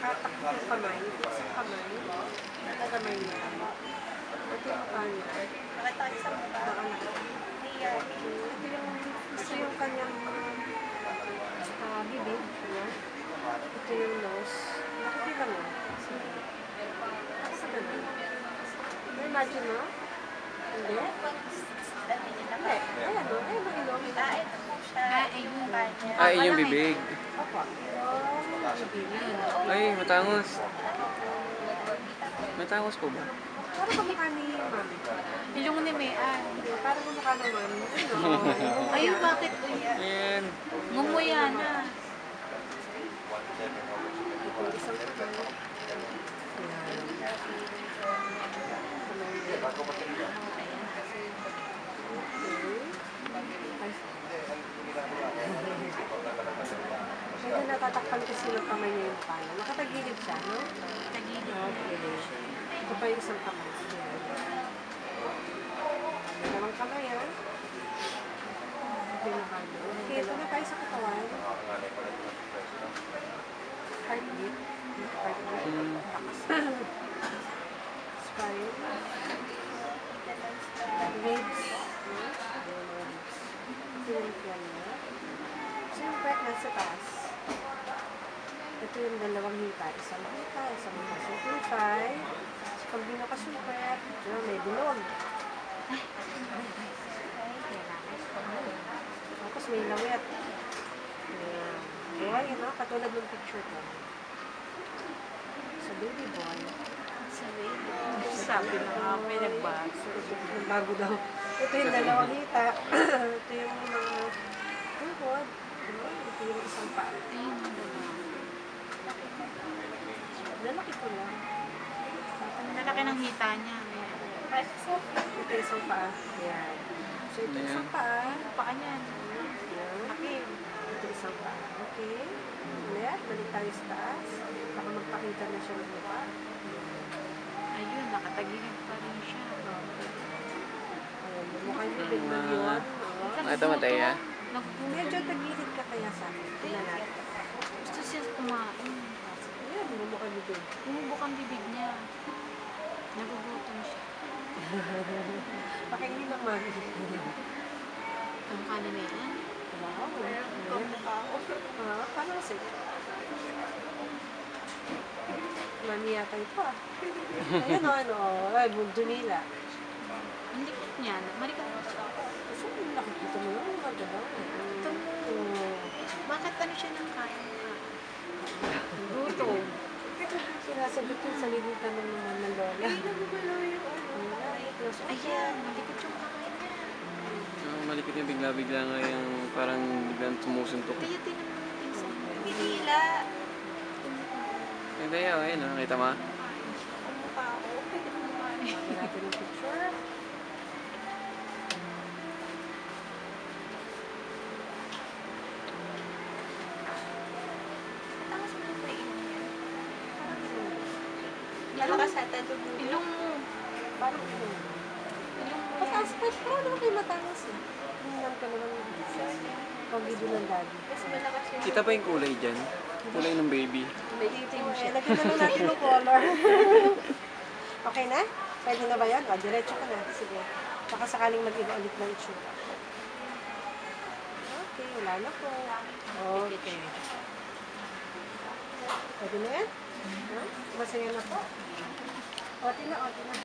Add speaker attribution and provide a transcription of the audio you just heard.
Speaker 1: Nakatakot yung kamay. Isang kamay. Ang kamay niya. Ito yung mukha niya.
Speaker 2: Nakita ko sa mukha.
Speaker 1: Ito yung kanyang bibig. Ito yung nose. Nakikita mo. Nakikita mo. Imagine mo? Hindi? Hindi. Ayan o. Ayan ang ilong.
Speaker 2: Ito po siya. Ayun.
Speaker 3: Ay, yung bibig.
Speaker 1: Opo. Yung bibig.
Speaker 3: Ay, matangos. Matangos po ba?
Speaker 1: Parang kamukha ni Mami.
Speaker 2: Ilong ni Mayan.
Speaker 1: Hindi, parang kamukha ng Mami.
Speaker 2: Ayun, bakit?
Speaker 3: Ayan.
Speaker 2: Ngumuya na.
Speaker 1: Isang kamay. Kaya natatakpan ko silang kamay niya yung pala. Nakatagilid siya, no?
Speaker 2: Tagilid.
Speaker 1: Okay. Ito pa yung isang kamay. Dalawang kamay, ha? Okay, ito na tayo sa katawan. Heartbeat. Spine. Ribs. Ito yung yan, ha? So yung part nasa taas. Ito yung dalawang hita. Isang hita, isang simplify. Pag binakasumpret, may bilog. Tapos may lawet. Boy, katulad ng picture ko. So, baby boy.
Speaker 2: Sa baby. Sabi na nga, may nagbago.
Speaker 1: Bago daw. Ito yung dalawang hita. Ito yung mga tuhod. Ito yung isang paa.
Speaker 2: Ayun, ang dalawa.
Speaker 1: Lalaki ko lang.
Speaker 2: Lalaki ng hita niya.
Speaker 1: Ito yung isang paa. Ayan. So, ito yung isang paa.
Speaker 2: Paa niyan.
Speaker 1: Ayan.
Speaker 2: Laki.
Speaker 1: Ito yung isang paa. Okay. Ulit. Balik tayo sa taas. Baka magpakita na siya ng mukha.
Speaker 2: Ayun, nakatagilid pa rin siya.
Speaker 1: Ayan. Mukhang bibig na yun.
Speaker 3: Ito matay, ha?
Speaker 1: Medyo tagilid ka kaya sa akin. Tingnan natin.
Speaker 2: Gusto siya kumain.
Speaker 1: Ayan. Mukhang bibig.
Speaker 2: Bumubok ang bibig niya. Nagugutom siya.
Speaker 1: Pakainin ng mami.
Speaker 2: Ang kanin na yan.
Speaker 1: Wow. Kamukha ko. Parang sige. Mami yata ito ah. Ayan o, ano. Ay, Junila.
Speaker 2: Ang likot niya. Marikot mo siya.
Speaker 1: Kasi nakikita mo yun. Maganda.
Speaker 2: Ito mo. Bakit ano siya ng kain? Gutom.
Speaker 1: Sinasagot yung salinitan ng naman ng lola.
Speaker 2: Ayan, malikot yung kain niya.
Speaker 3: Malikot yung bigla-bigla nga yung parang biglang sumusuntok.
Speaker 2: Kaya tinan mo yung pinsan. Pinila.
Speaker 3: Hindi, ayun, nakita mo?
Speaker 2: Ang mukha ko.
Speaker 1: Natin yung picture.
Speaker 2: Tapos mo yung ilong niya.
Speaker 1: Malakas ata ito.
Speaker 2: Ilong mo.
Speaker 1: Parang ito.
Speaker 2: Ilong mo yan.
Speaker 1: Mataas pa. Pero naman kayo matangos eh. Tingnan ka naman yung bisa. Pag video ng daddy.
Speaker 2: Kasi malakas yung
Speaker 3: Kita pa yung kulay dyan? Kulay ng baby.
Speaker 1: May itim siya. Lagyan na lang natin yung color. Okay na? Pwede na ba yan? O, diretso ka na. Sige. Baka sakaling mag-iba ulit ng itsura. Okay, wala na po. Okay. Pwede na yan? Masaya na po. O, tina, o, tina.